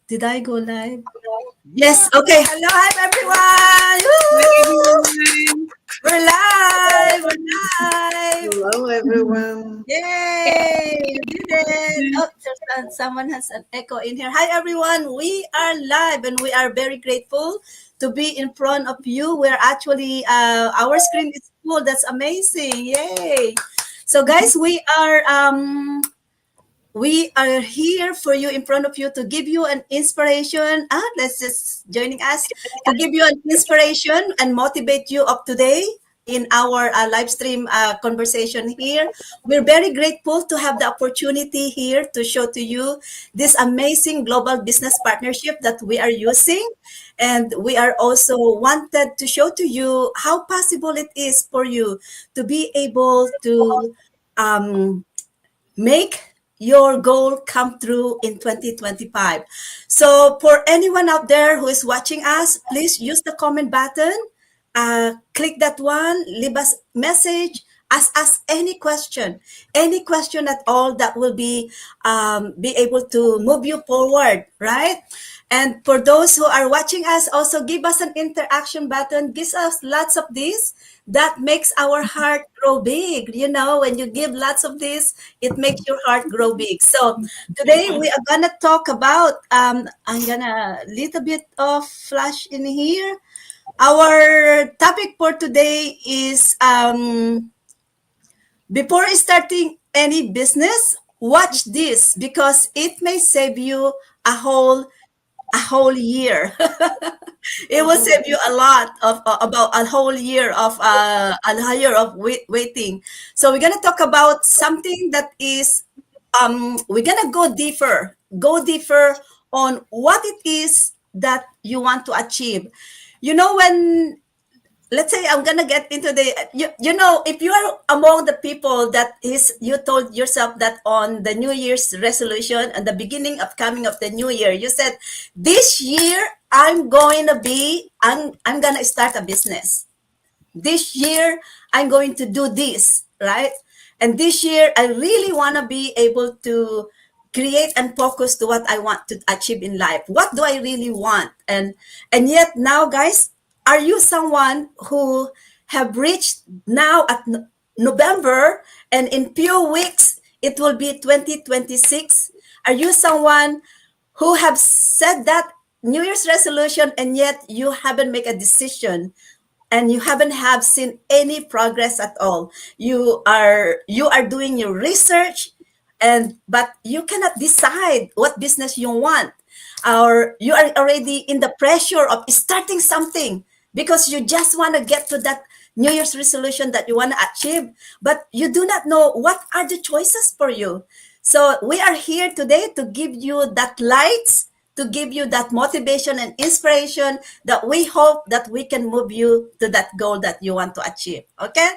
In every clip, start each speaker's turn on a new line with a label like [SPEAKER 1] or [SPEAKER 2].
[SPEAKER 1] Did I go live? Yes. Okay. Hello, hi everyone.
[SPEAKER 2] Hi
[SPEAKER 1] Woo!
[SPEAKER 2] everyone.
[SPEAKER 1] We're live. We're live.
[SPEAKER 3] Hello, everyone.
[SPEAKER 1] Yay! You did it. Oh, someone has an echo in here. Hi everyone. We are live and we are very grateful to be in front of you. We're actually our screen is full. That's amazing. Yay! So guys, we are here for you in front of you to give you an inspiration. Let's just joining us to give you an inspiration and motivate you up today in our live stream conversation here. We're very grateful to have the opportunity here to show to you this amazing global business partnership that we are using. And we are also wanted to show to you how possible it is for you to be able to um, make your goal come true in 2025. So for anyone out there who is watching us, please use the comment button, click that one, leave us message, ask us any question at all that will be able to move you forward, right? And for those who are watching us, also give us an interaction button. Gives us lots of this. That makes our heart grow big. You know, when you give lots of this, it makes your heart grow big. So today we are gonna talk about. I'm gonna little bit of flash in here. Our topic for today is before starting any business, watch this because it may save you a whole year. It will save you a lot of about a whole year of waiting. So we're gonna talk about something that is we're gonna go deeper on what it is that you want to achieve. You know, when let's say I'm gonna get into the if you are among the people that is you told yourself that on the New Year's resolution and the beginning of coming of the new year, you said this year I'm gonna start a business. This year I'm going to do this, right? And this year I really want to be able to create and focus to what I want to achieve in life. What do I really want? And yet now, guys, are you someone who have reached now at November, and in few weeks it will be 2026? Are you someone who have said that New Year's resolution and yet you haven't made a decision and you haven't have seen any progress at all? You are doing your research, and but you cannot decide what business you want, or you are already in the pressure of starting something because you just want to get to that New Year's resolution that you want to achieve, but you do not know what are the choices for you. So we are here today to give you that lights, to give you that motivation and inspiration that we hope that we can move you to that goal that you want to achieve. Okay?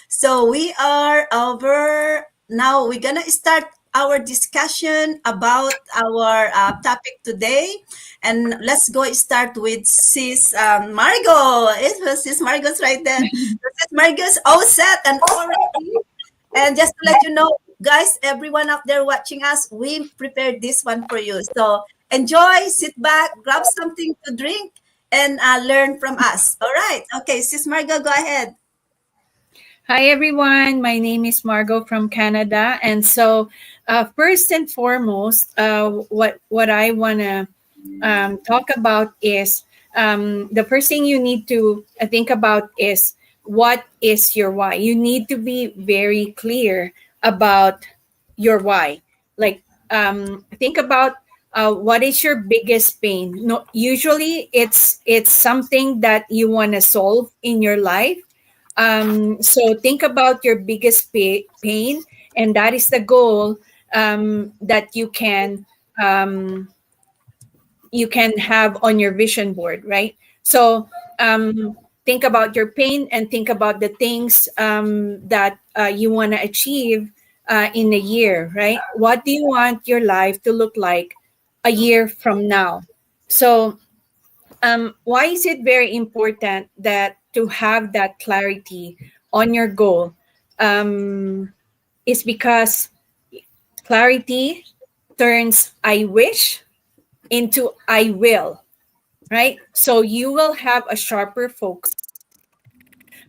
[SPEAKER 1] So we are over now. We're gonna start our discussion about our topic today, and let's go start with Sis Margot. It was Sis Margot's right there. Sis Margot's all set and all ready. And just to let you know, guys, everyone out there watching us, we prepared this one for you. So enjoy, sit back, grab something to drink, and learn from us. All right. Okay, Sis Margot, go ahead.
[SPEAKER 2] Hi everyone. My name is Margot from Canada, and so first and foremost, what I wanna talk about is the first thing you need to think about is what is your why. You need to be very clear about your why. Like think about what is your biggest pain. No, usually it's something that you want to solve in your life. So think about your biggest pain, and that is the goal that um, you can have on your vision board, right? So think about your pain and think about the things that you want to achieve in a year, right? What do you want your life to look like a year from now? So why is it very important that to have that clarity on your goal? Is because clarity turns I wish into I will, right? So you will have a sharper focus,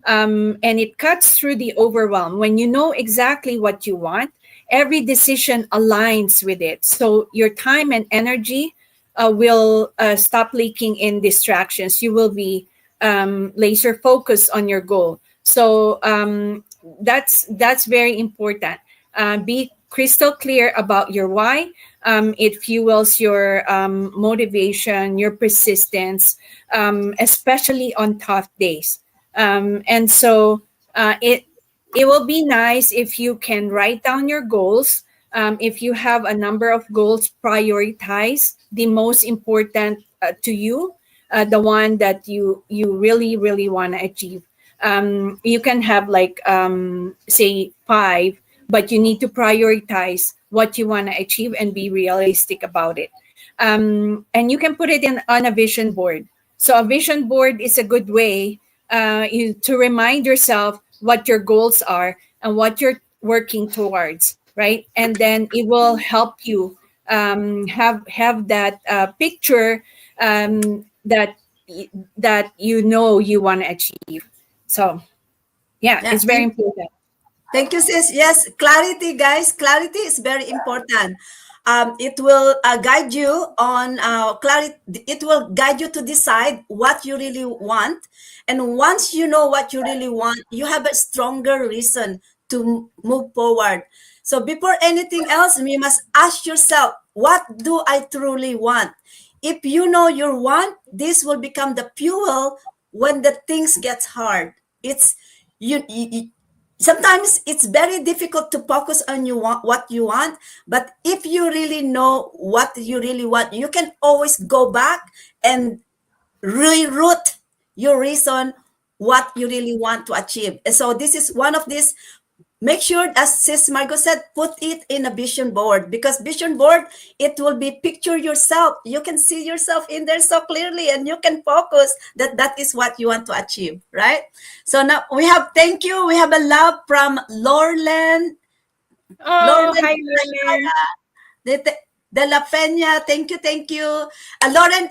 [SPEAKER 2] and it cuts through the overwhelm. When you know exactly what you want, every decision aligns with it. So your time and energy will stop leaking in distractions. You will be laser focused on your goal. So that's very important. Be crystal clear about your why. It fuels your motivation, your persistence, especially on tough days. And so it will be nice if you can write down your goals. If you have a number of goals, prioritize the most important to you, the one that you really really want to achieve. You can have like say five, but you need to prioritize what you want to achieve and be realistic about it. And you can put it in on a vision board. So a vision board is a good way to remind yourself what your goals are and what you're working towards, right? And then it will help you have that picture that that you know you want to achieve. So yeah,
[SPEAKER 1] Yeah,
[SPEAKER 2] it's very important.
[SPEAKER 1] thank you, sis. Yes, clarity, guys. Clarity is very important. It will guide you on clarity. It will guide you to decide what you really want. And once you know what you really want, you have a stronger reason to move forward. So before anything else, you must ask yourself, what do I truly want? If you know your want, this will become the fuel when the things gets hard. It's you sometimes it's very difficult to focus on you want what you want, but if you really know what you really want, you can always go back and reroute your reason what you really want to achieve. And so this is one of these. Make sure, as sis Margot said, put it in a vision board, because vision board, it will be picture yourself. You can see yourself in there so clearly, and you can focus that that is what you want to achieve, right? So now we have, thank you. We have a love from Lorlen.
[SPEAKER 2] Oh,
[SPEAKER 1] Lorlen
[SPEAKER 2] hi, Lorna.
[SPEAKER 1] de la Peña. Thank you, thank you. Lauren,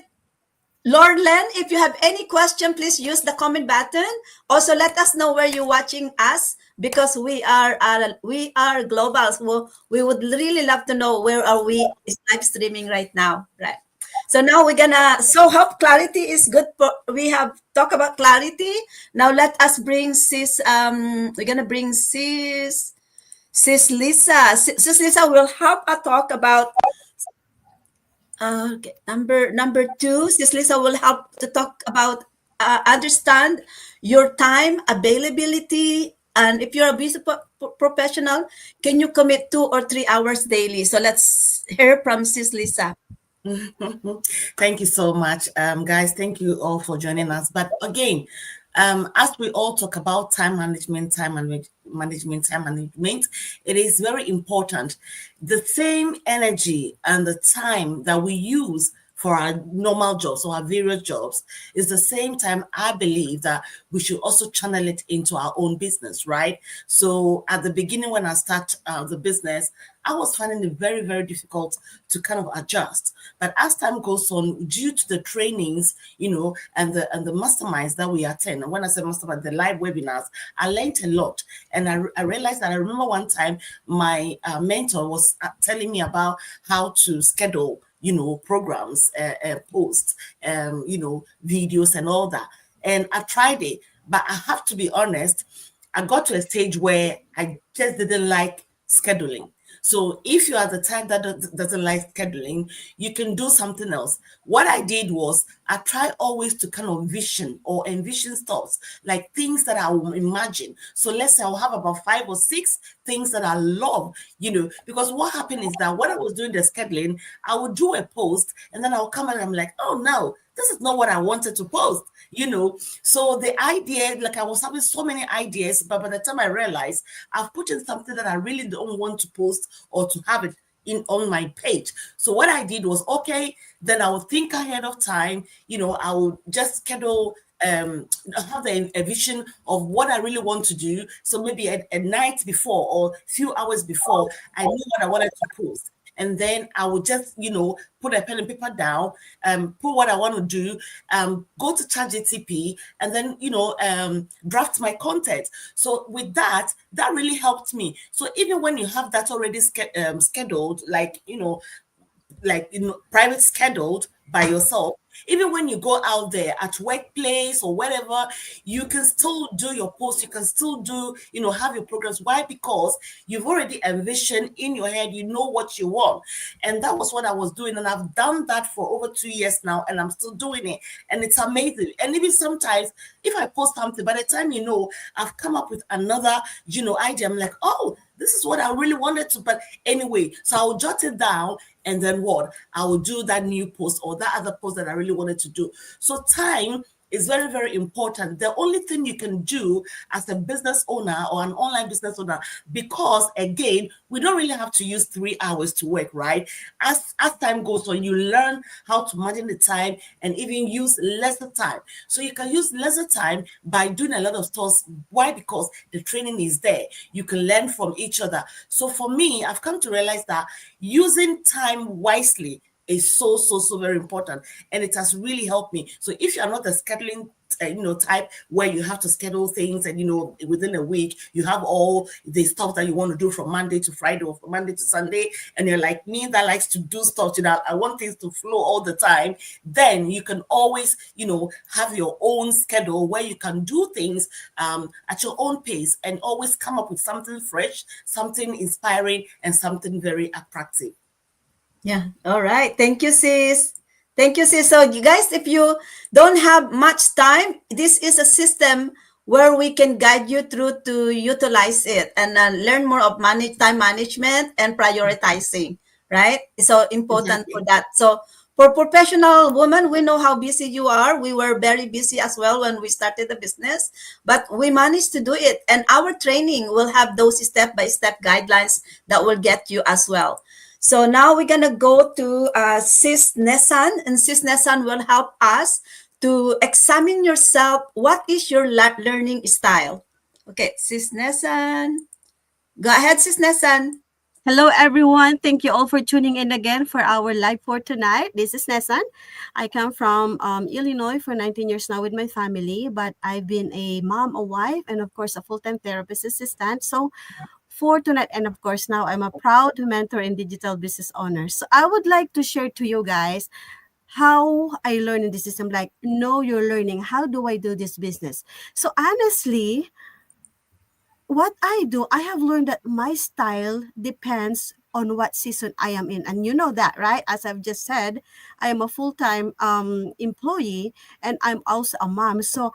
[SPEAKER 1] Lord Len, if you have any question, please use the comment button. Also, let us know where you're watching us, because we are global. So we would really love to know where are we live streaming right now, right? So now we're gonna. So hope clarity is good. We have talked about clarity. Now let us bring sis. We're gonna bring sis Lisa. Sis Lisa will help us talk about okay, number two, Sis Lisa will help to talk about understand your time availability, and if you're a busy professional, can you commit 2 or 3 hours daily? So let's hear from Sis Lisa.
[SPEAKER 3] Thank you so much, guys. Thank you all for joining us. But again, as we all talk about time management, it is very important. The same energy and the time that we use for our normal jobs or our various jobs is the same time I believe that we should also channel it into our own business, right? So at the beginning, when I start the business, I was finding it very, very difficult to kind of adjust. But as time goes on, due to the trainings, and the masterminds that we attend, and when I say mastermind, the live webinars, I learned a lot. And I realized that I remember one time my mentor was telling me about how to schedule programs, posts, videos and all that. And I tried it, but I have to be honest, I got to a stage where I just didn't like scheduling. So if you are the type that doesn't like scheduling, you can do something else. What I did was I try always to kind of envision stuff, like things that I will imagine. So let's say I'll have about 5 or 6 things that I love, because what happened is that when I was doing the scheduling, I would do a post and then I'll come and I'm like, oh no, this is not what I wanted to post. So the idea, like I was having so many ideas, but by the time I realized I've put in something that I really don't want to post or to have it in on my page. So what I did was, okay, then I would think ahead of time, I would just schedule have a vision of what I really want to do. So maybe a night before or few hours before, I knew what I wanted to post. and then I would just, put a pen and paper down, put what I want to do, go to ChatGTP, and then, draft my content. So with that, that really helped me. So even when you have that already scheduled, private scheduled by yourself, even when you go out there at workplace or whatever, you can still do your post, you can still do, have your programs. Why? Because you've already envisioned in your head, you know what you want. And that was what I was doing, and I've done that for over 2 years now, and I'm still doing it, and it's amazing. And even sometimes if I post something, by the time I've come up with another idea, I'm like, oh, this is what I really wanted to. But anyway, so I'll jot it down, and then what? I will do that new post or that other post that I really wanted to do. So time is very, very important. The only thing you can do as a business owner or an online business owner, because again, we don't really have to use 3 hours to work, right? As time goes on, you learn how to manage the time and even use lesser time. So you can use lesser time by doing a lot of stuff. Why? Because the training is there. You can learn from each other. So for me, I've come to realize that using time wisely is so, so, so very important, and it has really helped me. So if you are not a scheduling type where you have to schedule things, and within a week you have all the stuff that you want to do from Monday to Friday or from Monday to Sunday, and you're like me that likes to do stuff, I want things to flow all the time, then you can always have your own schedule where you can do things at your own pace and always come up with something fresh, something inspiring, and something very attractive.
[SPEAKER 1] Yeah. All right. Thank you, sis. Thank you, sis. So, you guys, if you don't have much time, this is a system where we can guide you through to utilize it and learn more of time management and prioritizing, right? It's so important for
[SPEAKER 3] Exactly.
[SPEAKER 1] that. So, for professional women, we know how busy you are. We were very busy as well when we started the business, but we managed to do it. And our training will have those step-by-step guidelines that will get you as well. So now we're gonna go to Sis Nesan, and Sis Nesan will help us to examine yourself. What is your learning style? Okay, Sis Nesan. Go ahead, Sis Nesan.
[SPEAKER 4] Hello, everyone. Thank you all for tuning in again for our live for tonight. This is Nesan. I come from Illinois for 19 years now with my family, but I've been a mom, a wife, and of course, a full time therapist assistant. So, for tonight, and of course, now I'm a proud mentor and digital business owner. So, I would like to share to you guys how I learn in this system. Like, know you're learning. How do I do this business? So, honestly, what I do, I have learned that my style depends on what season I am in. And you know that, right? As I've just said, I am a full-time employee and I'm also a mom. So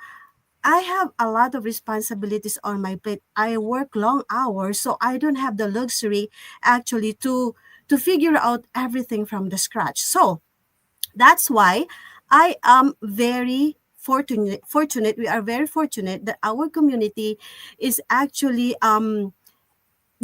[SPEAKER 4] I have a lot of responsibilities on my plate. I work long hours, so I don't have the luxury actually to figure out everything from the scratch. So that's why I am very fortunate. We are very fortunate that our community is actually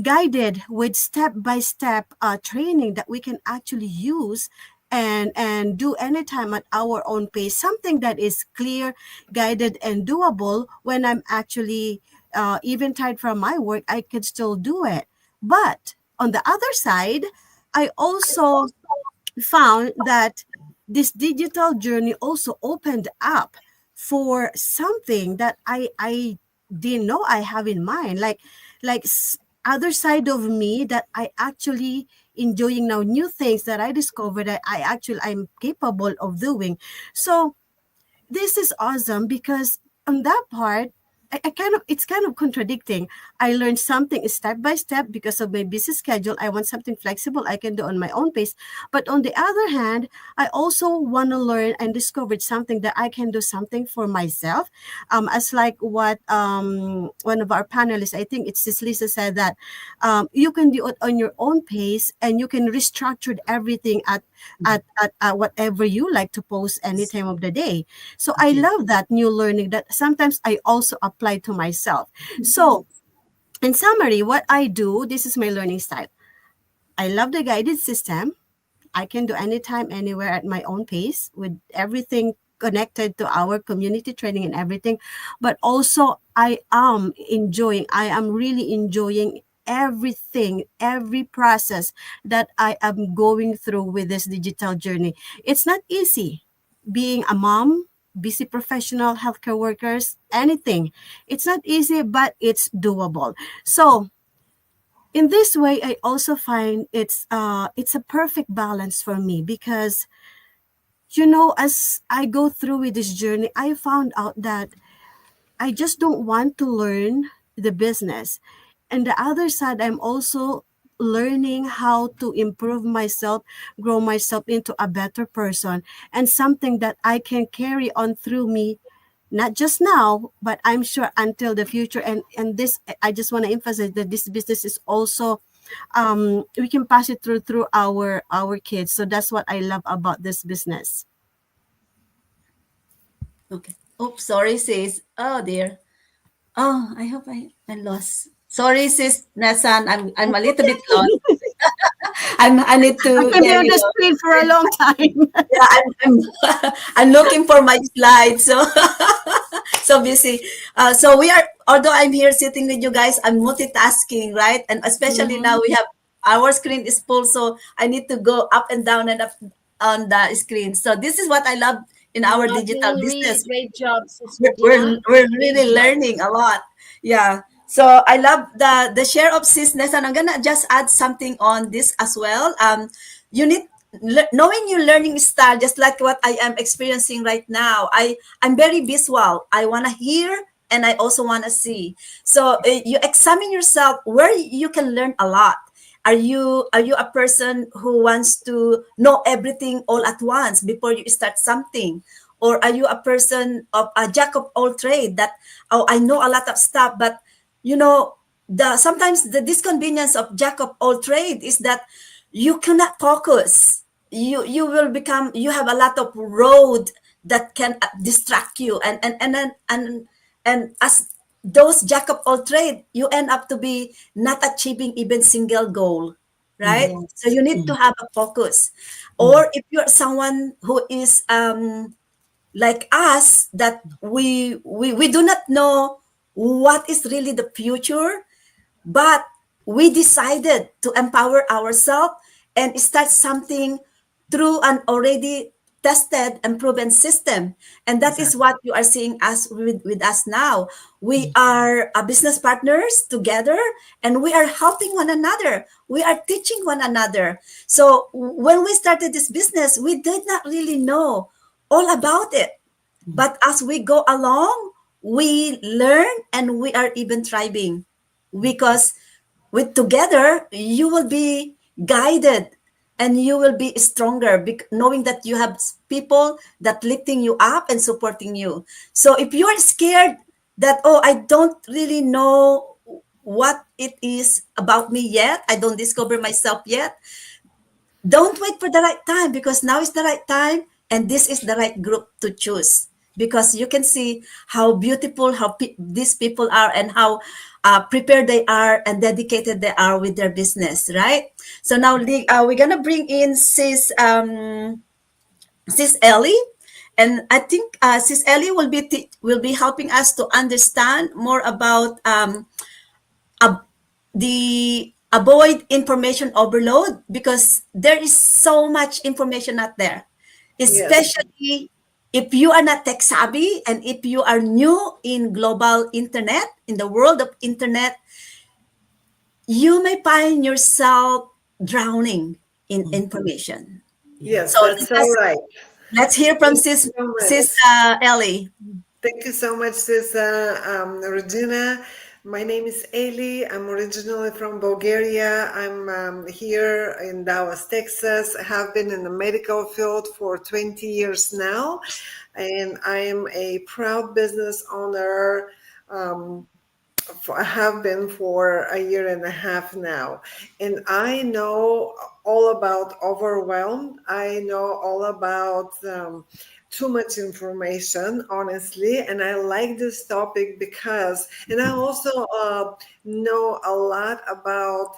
[SPEAKER 4] guided with step by step training that we can actually use and do anytime at our own pace, something that is clear, guided, and doable. When I'm actually even tired from my work, I can still do it. But on the other side, I also found that this digital journey also opened up for something that I didn't know I have in mind, like other side of me that I actually enjoying now, new things that I discovered that I'm capable of doing. So this is awesome because on that part, I kind of it's kind of contradicting. I learned something step by step because of my busy schedule. I want something flexible I can do on my own pace. But on the other hand, I also want to learn and discovered something that I can do something for myself. As like what one of our panelists, I think it's this Lisa said that you can do it on your own pace and you can restructure everything at whatever you like to post any time of the day. So I
[SPEAKER 3] Okay.
[SPEAKER 4] love that new learning that sometimes I also apply to myself. So in summary, what I do, this is my learning style. I love the guided system. I can do anytime, anywhere at my own pace with everything connected to our community training and everything. But also I am really enjoying everything, every process that I am going through with this digital journey. It's not easy being a mom, busy professional, healthcare workers, anything. It's not easy, but it's doable. So in this way, I also find it's a perfect balance for me because as I go through with this journey, I found out that I just don't want to learn the business. And the other side, I'm also learning how to improve myself, grow myself into a better person, and something that I can carry on through me, not just now, but I'm sure until the future. And this, I just want to emphasize that this business is also, we can pass it through our kids. So that's what I love about this business.
[SPEAKER 1] Okay. Oops, sorry, sis. Oh dear. Oh, I hope I lost. Sorry, sis Nasan. I'm a little bit lost. I need
[SPEAKER 4] I
[SPEAKER 1] to,
[SPEAKER 4] can be
[SPEAKER 1] there
[SPEAKER 4] on
[SPEAKER 1] you
[SPEAKER 4] the
[SPEAKER 1] go.
[SPEAKER 4] screen for a long time.
[SPEAKER 1] Yeah, I'm I'm looking for my slides. So so busy. So we are, although I'm here sitting with you guys, I'm multitasking, right? And especially
[SPEAKER 4] Mhm.
[SPEAKER 1] now we have our screen is full, so I need to go up and down and up on the screen. So this is what I love in
[SPEAKER 5] You
[SPEAKER 1] our
[SPEAKER 5] are
[SPEAKER 1] digital
[SPEAKER 5] doing really
[SPEAKER 1] business.
[SPEAKER 5] great job, Sis
[SPEAKER 1] we're,
[SPEAKER 5] Regina.
[SPEAKER 1] we're, we're
[SPEAKER 5] Great
[SPEAKER 1] really
[SPEAKER 5] job.
[SPEAKER 1] learning a lot. Yeah. So I love the share of cisness, and I'm gonna just add something on this as well. You need knowing your learning style, just like what I am experiencing right now. I'm very visual. I wanna hear and I also wanna see. So you examine yourself where you can learn a lot. Are you a person who wants to know everything all at once before you start something? Or are you a person of a jack of all trade that, oh, I know a lot of stuff, but you know, the sometimes the disconvenience of jack of all trade is that you cannot focus. You will become, you have a lot of road that can distract you, and as those jack of all trade, you end up to be not achieving even single goal, right? So
[SPEAKER 4] Yes.
[SPEAKER 1] you need to have a focus. Or if you're someone who is like us, that we do not know what is really the future, but we decided to empower ourselves and start something through an already tested and proven system. And that is
[SPEAKER 3] Exactly.
[SPEAKER 1] what you are seeing us with us now. We are business partners together, and we are helping one another. We are teaching one another. So when we started this business, we did not really know all about it. But as we go along, we learn and we are even thriving, because with together you will be guided and you will be stronger, knowing that you have people that lifting you up and supporting you. So if you are scared that, oh, I don't really know what it is about me yet, I don't discover myself yet, don't wait for the right time, because now is the right time and this is the right group to choose, because you can see how beautiful these people are, and how prepared they are and dedicated they are with their business, right? So now we're gonna bring in sis Ellie, and I think sis Ellie will be helping us to understand more about ab- the avoid information overload, because there is so much information out there,
[SPEAKER 6] Yes,
[SPEAKER 1] especially if you are not tech savvy and if you are new in global internet, in the world of internet, you may find yourself drowning in information.
[SPEAKER 6] yes,
[SPEAKER 1] So
[SPEAKER 6] that's all right.
[SPEAKER 1] let's hear from
[SPEAKER 6] Thank you so
[SPEAKER 1] sis
[SPEAKER 6] much.
[SPEAKER 1] Ellie.
[SPEAKER 6] Thank you so much, sis Regina. My name is Eli. I'm originally from Bulgaria. I'm here in Dallas, Texas. I have been in the medical field for 20 years now, and I am a proud business owner. I have been for a year and a half now, and I know all about overwhelmed. I know all about too much information, honestly, and I like this topic because, and I also know a lot about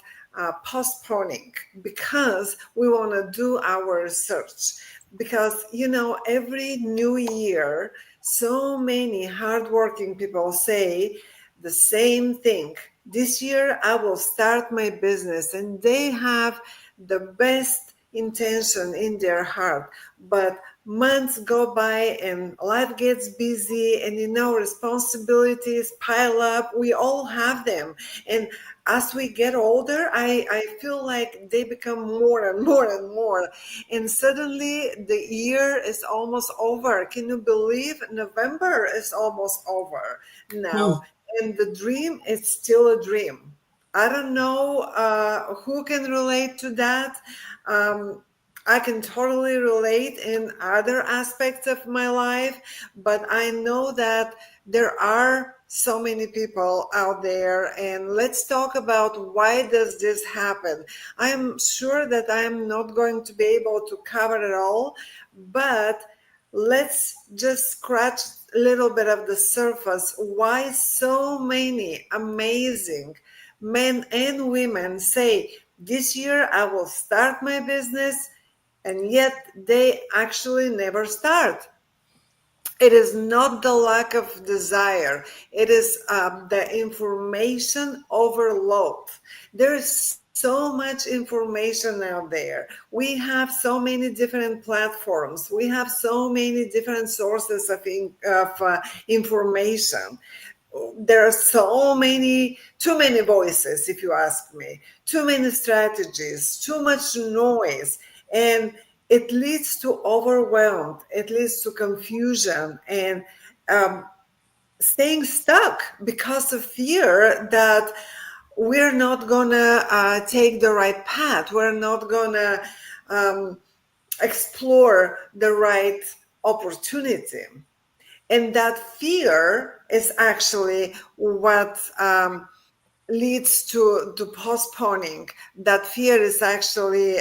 [SPEAKER 6] postponing because we want to do our research. Because, every new year, so many hardworking people say the same thing. This year I will start my business, and they have the best intention in their heart, but months go by and life gets busy, and responsibilities pile up. We all have them, and as we get older, I feel like they become more and more and more, and suddenly the year is almost over. Can you believe November is almost over now? And the dream is still a dream. I don't know who can relate to that. Um, I can totally relate in other aspects of my life, but I know that there are so many people out there, and let's talk about why does this happen. I'm sure that I'm not going to be able to cover it all, but let's just scratch a little bit of the surface. Why so many amazing men and women say, this year I will start my business, and yet they actually never start? It is not the lack of desire. It is the information overload. There is so much information out there. We have so many different platforms. We have so many different sources of information. There are so many, too many voices, if you ask me, too many strategies, too much noise, and it leads to overwhelmed, it leads to confusion, and um, staying stuck because of fear that we're not gonna take the right path, we're not gonna um, explore the right opportunity. And that fear is actually what leads to postponing. That fear is actually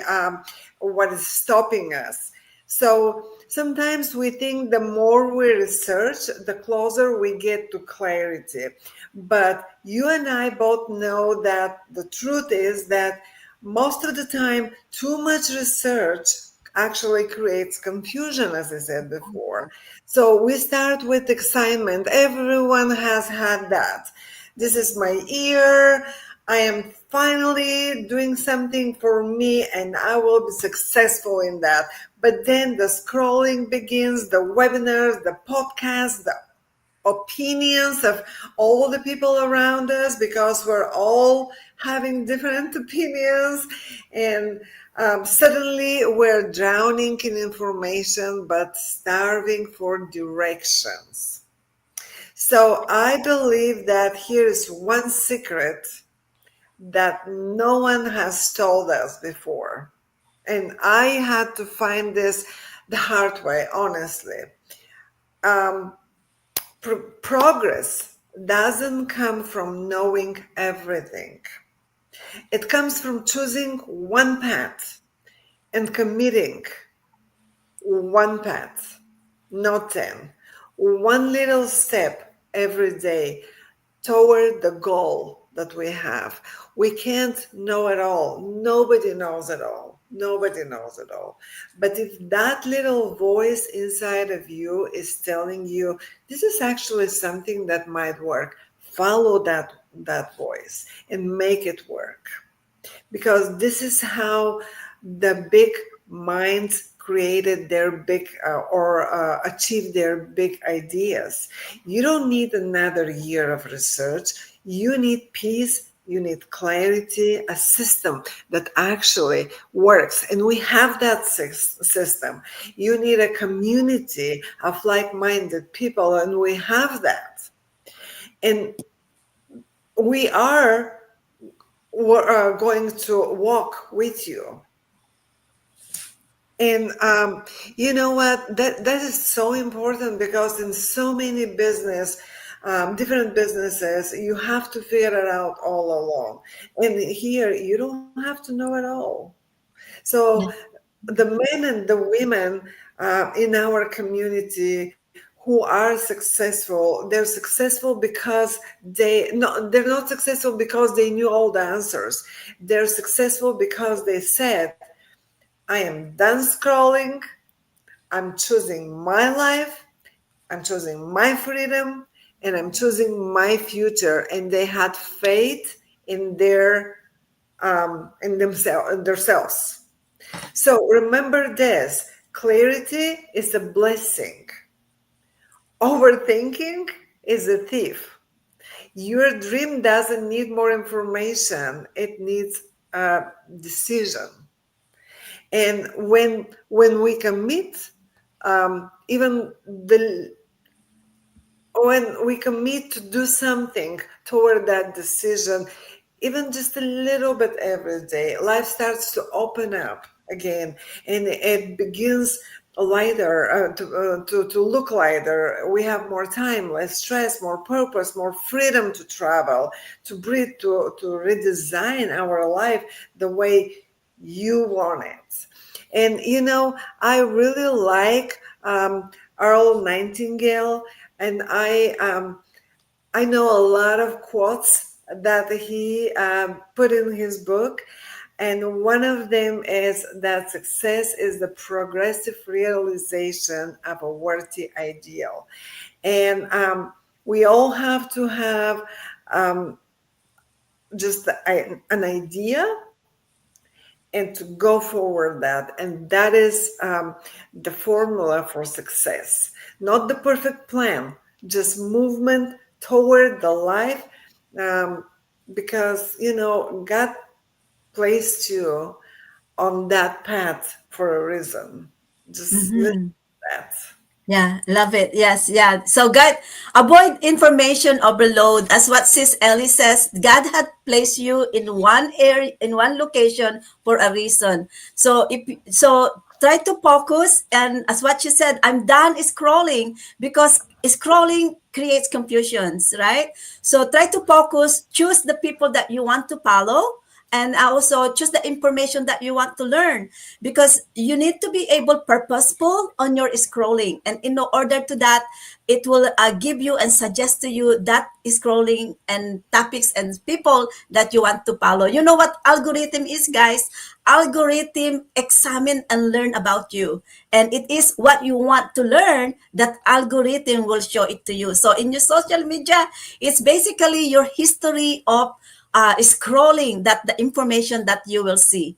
[SPEAKER 6] what is stopping us. So sometimes we think the more we research, the closer we get to clarity. But you and I both know that the truth is that most of the time, too much research actually creates confusion, as I said before. So we start with excitement. Everyone has had that. This is my year. I am finally doing something for me, and I will be successful in that. But then the scrolling begins, the webinars, the podcasts, the opinions of all the people around us, because we're all having different opinions, and suddenly we're drowning in information but starving for directions. So I believe that here is one secret that no one has told us before, and I had to find this the hard way, honestly. um, Progress doesn't come from knowing everything. It comes from choosing one path and committing one path, not 10. One little step every day toward the goal that we have. We can't know it all. Nobody knows it all. Nobody knows it all. But if that little voice inside of you is telling you this is actually something that might work, follow that voice and make it work, because this is how the big minds created their big or achieved their big ideas. You don't need another year of research. You need peace. You need clarity, a system that actually works. And we have that system. You need a community of like minded people, and we have that. And we are going to walk with you. And you know what? That is so important, because in so many different businesses, you have to figure it out all along. And here, you don't have to know it all. So the men and the women in our community who are successful, they're successful because they're not successful because they knew all the answers. They're successful because they said, I am done scrolling. I'm choosing my life. I'm choosing my freedom, and I'm choosing my future. And they had faith in in themselves, in themselves. So remember this: clarity is a blessing. Overthinking is a thief. Your dream doesn't need more information; it needs a decision. And when we commit, even the when we commit to do something toward that decision, even just a little bit every day, life starts to open up again, and it begins lighter, to look lighter. We have more time, less stress, more purpose, more freedom to travel, to breathe, to redesign our life the way you want it. And I really like Earl Nightingale, and I know a lot of quotes that he put in his book, and one of them is that success is the progressive realization of a worthy ideal. And we all have to have just an idea and to go forward that, and that is the formula for success. Not the perfect plan, just movement toward the life, um, because God placed you on that path for a reason. Just listen
[SPEAKER 1] Mhm.
[SPEAKER 6] to that.
[SPEAKER 1] Yeah, love it. Yes, yeah. So God, avoid information overload. As what Sis Ellie says, God had placed you in one area, in one location for a reason. So try to focus. And as what she said, I'm done scrolling because scrolling creates confusions, right? So try to focus. Choose the people that you want to follow, and also choose the information that you want to learn, because you need to be able purposeful on your scrolling, and in order to that, it will give you and suggest to you that scrolling and topics and people that you want to follow. You know what algorithm is, guys? Algorithm examine and learn about you, and it is what you want to learn that algorithm will show it to you. So in your social media, it's basically your history of scrolling, that the information that you will see.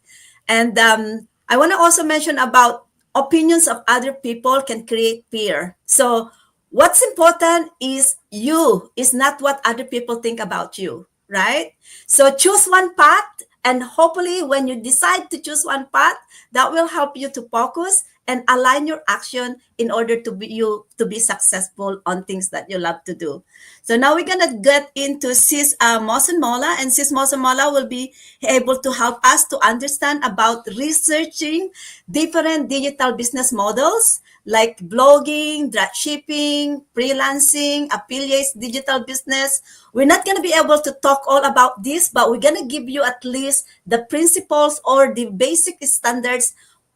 [SPEAKER 1] And I want to also mention about opinions of other people can create fear. So what's important is you, is not what other people think about you, right? So choose one path, and hopefully when you decide to choose one path, that will help you to focus and align your action in order to be you to be successful on things that you love to do. So now we're gonna get into Sis Mosen Mola, and Sis Mosen Mola will be able to help us to understand about researching different digital business models like blogging, drop shipping, freelancing, affiliates, digital business. We're not going to be able to talk all about this, but we're going to give you at least the principles or the basic standards,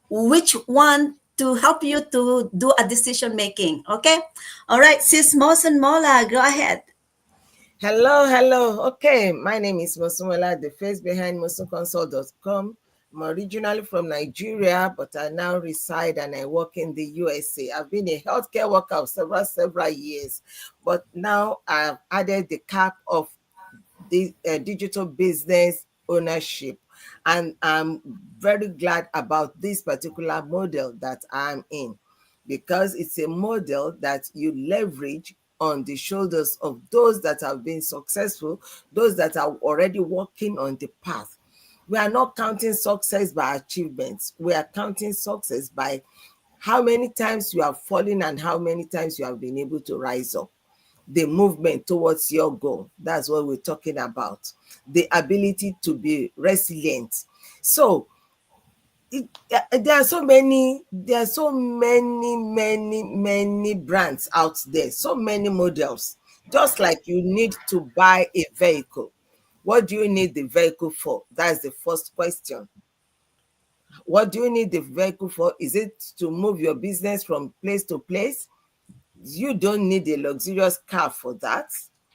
[SPEAKER 1] which one to help you to do a decision making. Okay. All right. Sis Mosen Mola, go ahead.
[SPEAKER 5] Hello, hello. Okay, my name is Mosumela, the face behind mosumconsult.com. I'm originally from Nigeria, but I now reside and I work in the USA. I've been a healthcare worker of several years, but now I've added the cap of the digital business ownership. And I'm very glad about this particular model that I'm in, because it's a model that you leverage on the shoulders of those that have been successful, those that are already walking on the path. We are not counting success by achievements. We are counting success by how many times you have fallen and how many times you have been able to rise up. The movement towards your goal. That's what we're talking about. The ability to be resilient. So there are so many brands out there, so many models. Just like you need to buy a vehicle. What do you need the vehicle for? That's the first question. What do you need the vehicle for? Is it to move your business from place to place? You don't need a luxurious car for that.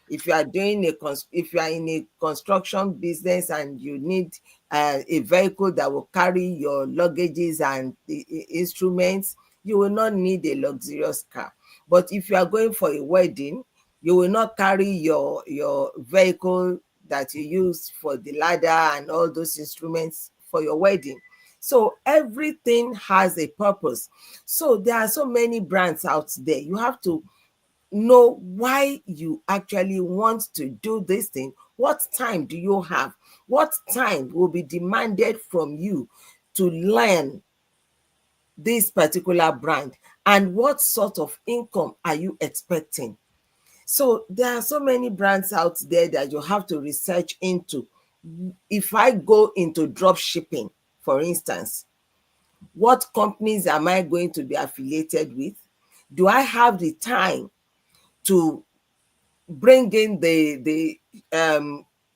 [SPEAKER 5] If you are if you are in a construction business and you need a vehicle that will carry your luggages and the instruments, you will not need a luxurious car. But if you are going for a wedding, You will not carry your vehicle that you use for the ladder and all those instruments for your wedding. So everything has a purpose. So there are so many brands out there. You have to know why you actually want to do this thing. What time do you have? What time will be demanded from you to learn this particular brand? And what sort of income are you expecting? So there are so many brands out there that you have to research into. If I go into drop shipping, for instance, what companies am I going to be affiliated with? Do I have the time to bring in the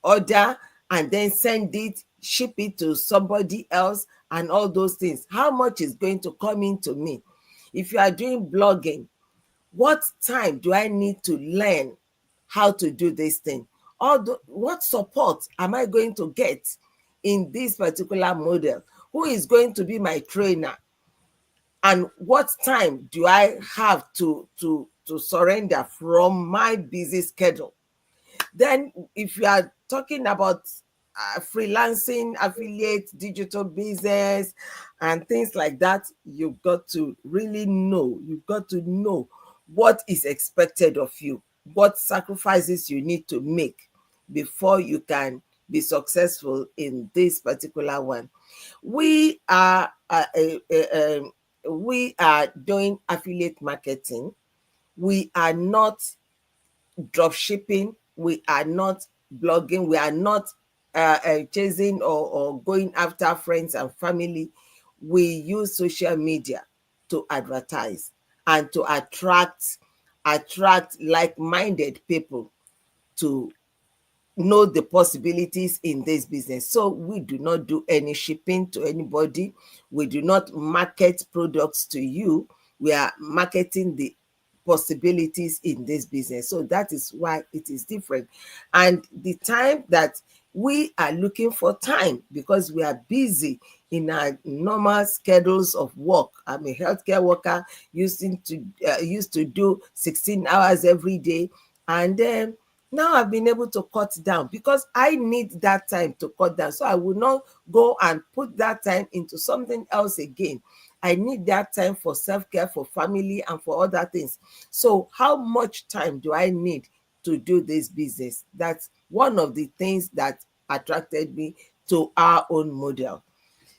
[SPEAKER 5] order and then send it, ship it to somebody else, and all those things? How much is going to come into me? If you are doing blogging, what time do I need to learn how to do this thing? What support am I going to get in this particular model? Who is going to be my trainer? And what time do I have to surrender from my busy schedule? Then, if you are talking about freelancing, affiliate, digital business, and things like that, you've got to really know. You've got to know what is expected of you, what sacrifices you need to make before you can be successful in this particular one. We are we are doing affiliate marketing. We are not drop shipping, we are not blogging, we are not chasing or going after friends and family. We use social media to advertise and to attract like-minded people to know the possibilities in this business. So we do not do any shipping to anybody. We do not market products to you. We are marketing the possibilities in this business. So that is why it is different. And the time that we are looking for time, because we are busy in our normal schedules of work. I'm a healthcare worker used to do 16 hours every day, and then now I've been able to cut down because I need that time to cut down. So I will not go and put that time into something else again. I need that time for self-care, for family, and for other things. So how much time do I need to do this business? That's one of the things that attracted me to our own model.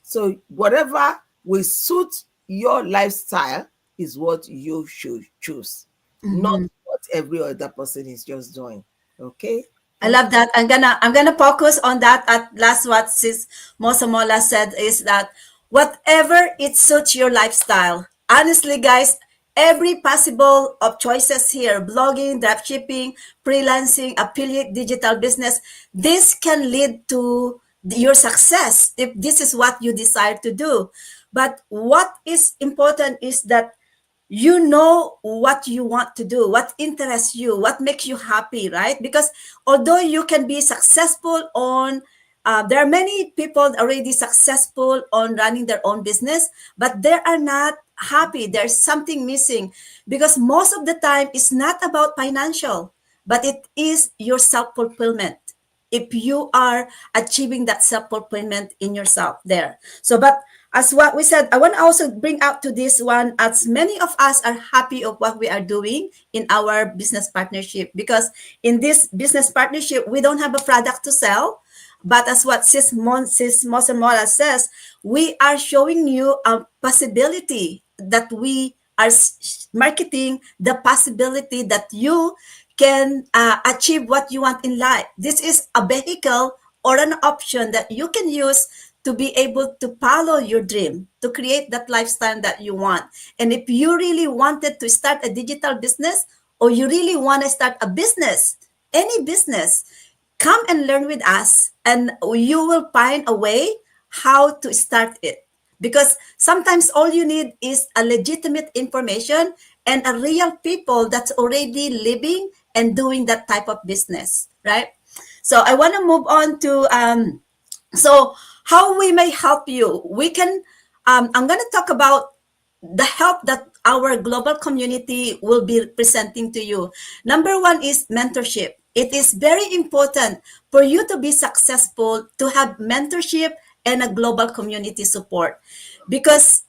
[SPEAKER 5] So whatever will suit your lifestyle is what you should choose, not what every other person is just doing. Okay?
[SPEAKER 1] I love that. I'm gonna focus on that. At last, what Sis Mosamola said is that whatever it suits your lifestyle. Honestly, guys, every possible of choices here: blogging, dropshipping, freelancing, affiliate, digital business. This can lead to your success if this is what you desire to do. But what is important is that you know what you want to do, what interests you, what makes you happy, right? Because although you can be successful on there are many people already successful on running their own business, but they are not happy. There's something missing because most of the time it's not about financial, but it is your self-fulfillment. If you are achieving that self-fulfillment in yourself there. So, but as what we said, I want to also bring out to this one, as many of us are happy of what we are doing in our business partnership, because in this business partnership, we don't have a product to sell. But as what Sis Mosamora says, we are showing you a possibility that we are marketing the possibility that you can achieve what you want in life. This is a vehicle or an option that you can use to be able to follow your dream, to create that lifestyle that you want. And if you really wanted to start a digital business, or you really want to start a business, any business, come and learn with us, and you will find a way how to start it. Because sometimes all you need is a legitimate information and a real people that's already living and doing that type of business, right? So I want to move on to so how we may help you. We can I'm going to talk about the help that our global community will be presenting to you. Number one is mentorship. It is very important for you to be successful to have mentorship and a global community support, because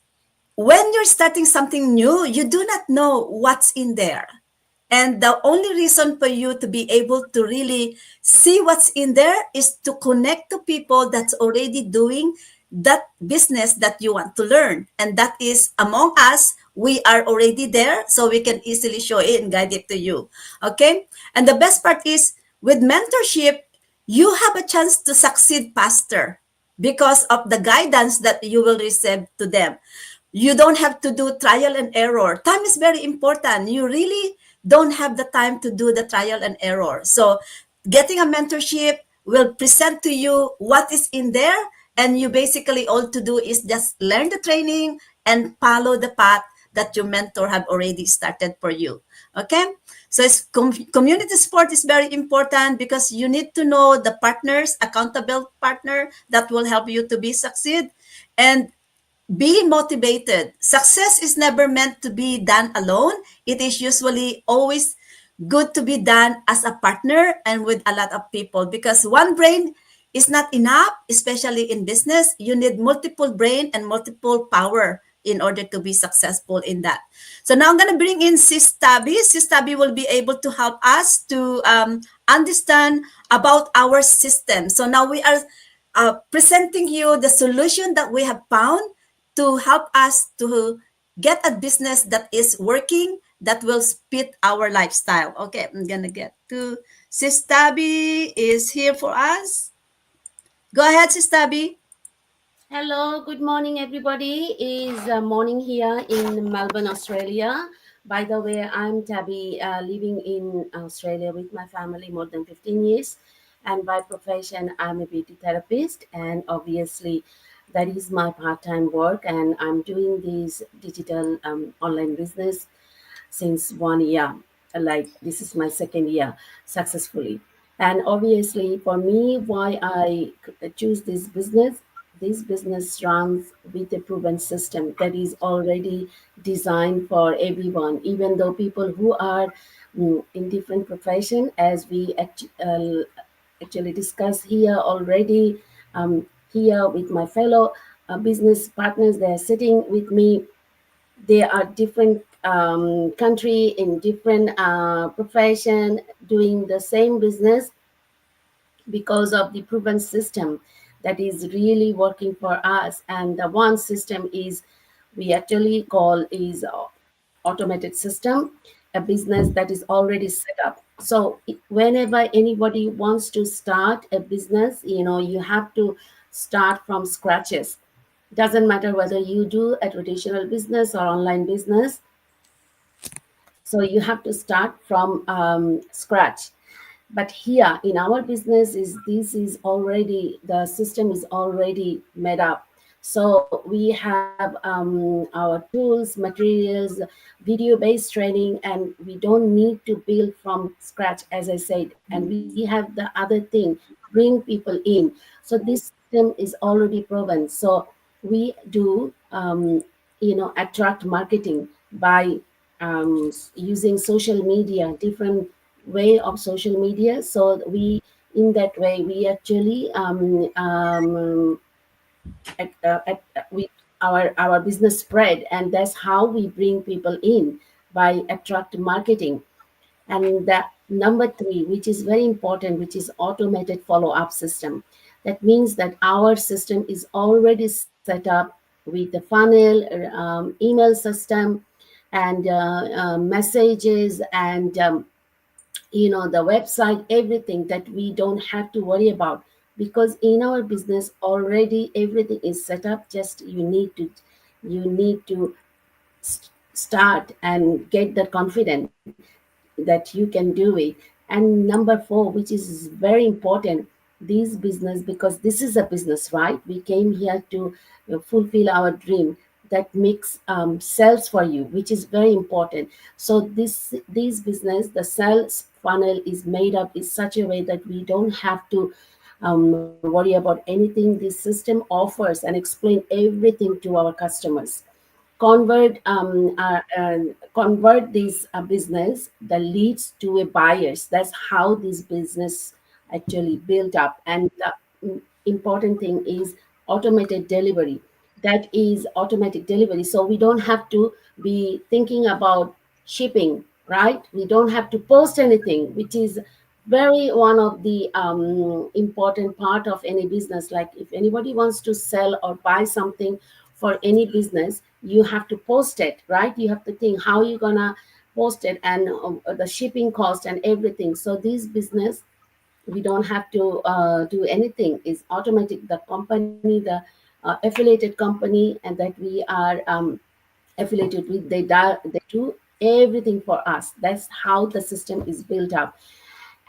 [SPEAKER 1] when you're starting something new, you do not know what's in there. And the only reason for you to be able to really see what's in there is to connect to people that's already doing that business that you want to learn. And that is among us, we are already there, so we can easily show it and guide it to you. Okay. And the best part is with mentorship, you have a chance to succeed faster because of the guidance that you will receive to them. You don't have to do trial and error. Time is very important. You really don't have the time to do the trial and error. So getting a mentorship will present to you what is in there, and you basically all to do is just learn the training and follow the path that your mentor have already started for you. Okay. So community support is very important because you need to know the partners, accountable partner that will help you to be succeed. And be motivated. Success is never meant to be done alone. It is usually always good to be done as a partner and with a lot of people, because one brain is not enough, especially in business. You need multiple brain and multiple power in order to be successful in that. So now I'm going to bring in Sis Tabby. Sis Tabby will be able to help us to understand about our system. So now we are presenting you the solution that we have found to help us to get a business that is working, that will fit our lifestyle. Okay, I'm gonna get to Sis Tabby is here for us. Go ahead, Sis Tabby.
[SPEAKER 7] Hello, good morning, everybody. Is morning here in Melbourne, Australia. By the way, I'm Tabby, living in Australia with my family more than 15 years. And by profession, I'm a beauty therapist. And obviously, that is my part time work. And I'm doing this digital online business since 1 year. Like, this is my second year successfully. And obviously, for me, why I choose this business runs with a proven system that is already designed for everyone, even though people who are in different profession, as we actually discussed here already, here with my fellow business partners, they're sitting with me. They are different country in different profession doing the same business because of the proven system that is really working for us. And the one system is we actually call is automated system, a business that is already set up. So whenever anybody wants to start a business, you have to start from scratches. Doesn't matter whether you do a traditional business or online business, so you have to start from scratch. But here in our business, is this is already, the system is already made up. So we have our tools, materials, video based training, and we don't need to build from scratch, as I said. And we have the other thing, bring people in. So this system is already proven. So we do attract marketing by using social media, different way of social media. So we, in that way, we actually we our business spread, and that's how we bring people in, by attract marketing. And that number three, which is very important, which is automated follow-up system. That means that our system is already set up with the funnel, email system, and messages, and the website, everything that we don't have to worry about, because in our business already everything is set up. Just you need to start and get the confidence that you can do it. And number four, which is very important, this business, because this is a business, right? We came here to fulfill our dream. That makes sales for you, which is very important. So this business, the sales funnel is made up in such a way that we don't have to worry about anything. This system offers and explain everything to our customers. convert this business that leads to a buyers. That's how this business actually built up. And the important thing is automated delivery. That is automatic delivery, so we don't have to be thinking about shipping, right? We don't have to post anything, which is very one of the important part of any business. Like if anybody wants to sell or buy something for any business, you have to post it, right? You have to think how you're gonna post it, and the shipping cost and everything. So this business, we don't have to do anything. It's automatic. The company, the affiliated company, and that we are affiliated with, they do everything for us. That's how the system is built up.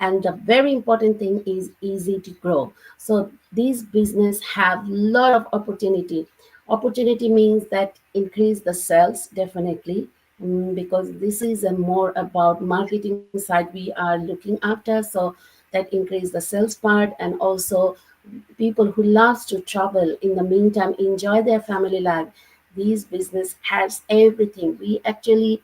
[SPEAKER 7] And the very important thing is easy to grow. So these business have lot of opportunity. Opportunity means that increase the sales definitely, because this is a more about marketing side we are looking after. So that increase the sales part, and also people who loves to travel in the meantime enjoy their family life. These business has everything. We actually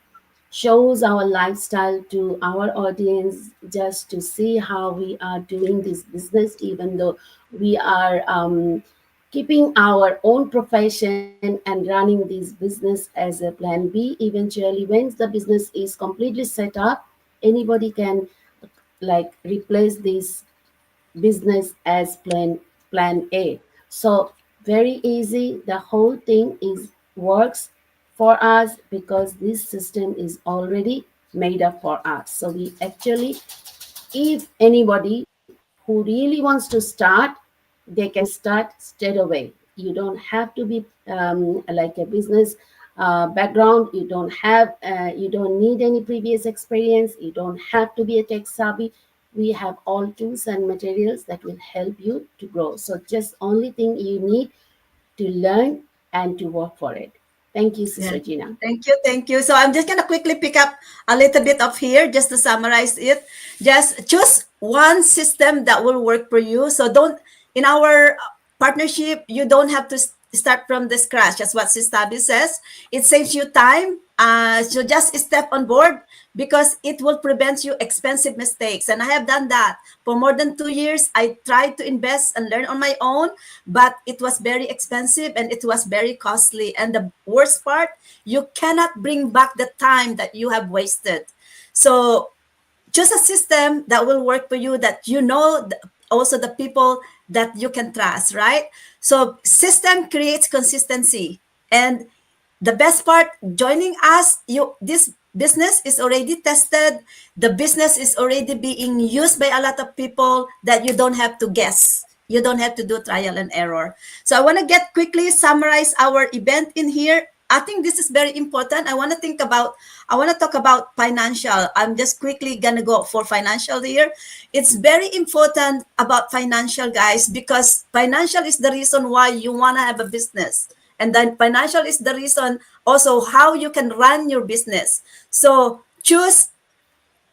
[SPEAKER 7] shows our lifestyle to our audience just to see how we are doing this business, even though we are keeping our own profession and running this business as a plan B. Eventually, once the business is completely set up, anybody can like replace this business as plan A. So very easy. The whole thing is works for us because this system is already made up for us. So we actually, if anybody who really wants to start, they can start straight away. You don't have to be like a business background. You don't need any previous experience. You don't have to be a tech savvy. We have all tools and materials that will help you to grow. So just only thing you need to learn and to work for it. Thank you,
[SPEAKER 1] Yeah.
[SPEAKER 7] Sister Gina.
[SPEAKER 1] Thank you. Thank you. So I'm just going to quickly pick up a little bit of here just to summarize it. Just choose one system that will work for you. So don't, in our partnership, you don't have to start from the scratch. That's what Sistabi says. It saves you time. So just step on board because it will prevent you expensive mistakes. And I have done that for more than 2 years. I tried to invest and learn on my own, but it was very expensive and it was very costly. And the worst part, you cannot bring back the time that you have wasted. So choose a system that will work for you, that you know also the people that you can trust, right? So system creates consistency. And the best part, joining us, you, this business is already tested. The business is already being used by a lot of people that you don't have to guess. You don't have to do trial and error. So I want to get quickly summarize our event in here. I think this is very important. I want to talk about financial. I'm just quickly going to go for financial here. It's very important about financial, guys, because financial is the reason why you want to have a business. And then financial is the reason also how you can run your business. So choose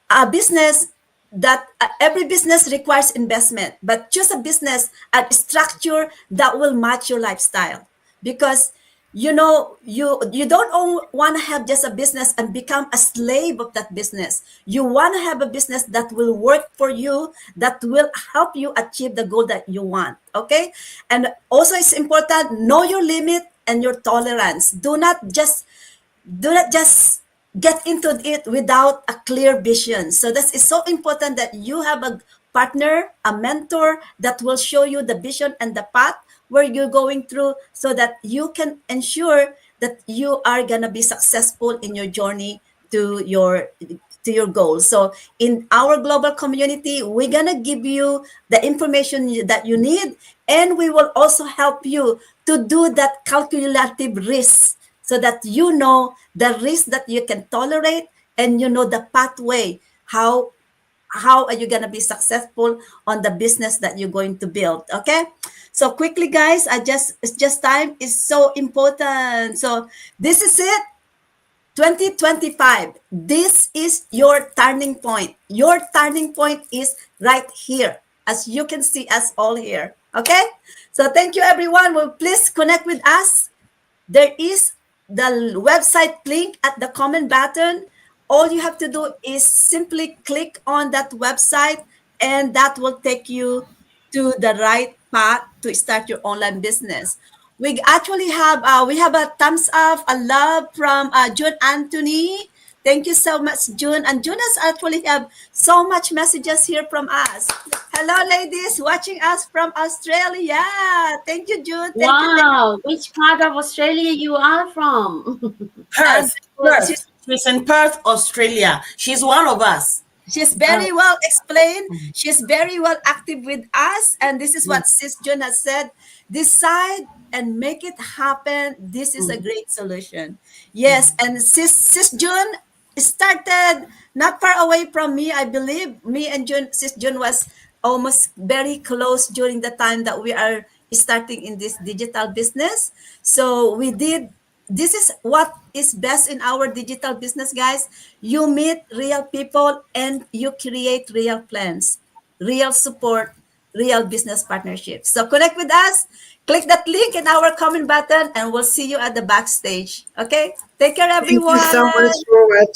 [SPEAKER 1] a business that every business requires investment, but choose a business and structure that will match your lifestyle. Because you don't want to have just a business and become a slave of that business. You want to have a business that will work for you, that will help you achieve the goal that you want. Okay. And also it's important, know your limit and your tolerance. Do not just get into it without a clear vision. So this is so important that you have a partner, a mentor that will show you the vision and the path where you're going through, so that you can ensure that you are gonna be successful in your journey to your goals. So in our global community, we're gonna give you the information that you need, and we will also help you to do that calculative risk, so that you know the risk that you can tolerate, and you know the pathway, how are you going to be successful on the business that you're going to build. Okay, so quickly, guys, it's just time is so important. So this is it, 2025. This is your turning point. Your turning point is right here, as you can see us all here. Okay, so thank you, everyone. Will please connect with us. There is the website link at the comment button. All you have to do is simply click on that website, and that will take you to the right path to start your online business. We actually have we have a thumbs up, a love from June Anthony. Thank you so much, June. And June has actually have so much messages here from us. Hello, ladies watching us from Australia. Thank you, June. Thank you,
[SPEAKER 7] Wow, which part of Australia you are from?
[SPEAKER 1] and
[SPEAKER 3] Perth,
[SPEAKER 1] she's
[SPEAKER 3] Perth. She's in Perth, Australia. She's one of us.
[SPEAKER 1] she's
[SPEAKER 7] Uh,
[SPEAKER 1] very well explained. She's very well active with us. And this is what Sis June has said. Decide and make it happen. This is a great solution. Yes. And Sis June started not far away from me. I believe me and Sis June was almost very close during the time that we are starting in this digital business. So we did, this is what is best in our digital business, guys. You meet real people and you create real plans, real support, real business partnerships. So connect with us, click that link in our comment button, and we'll see you at the backstage. Okay, take care,
[SPEAKER 6] Thank you so much
[SPEAKER 1] everyone.
[SPEAKER 6] for watching.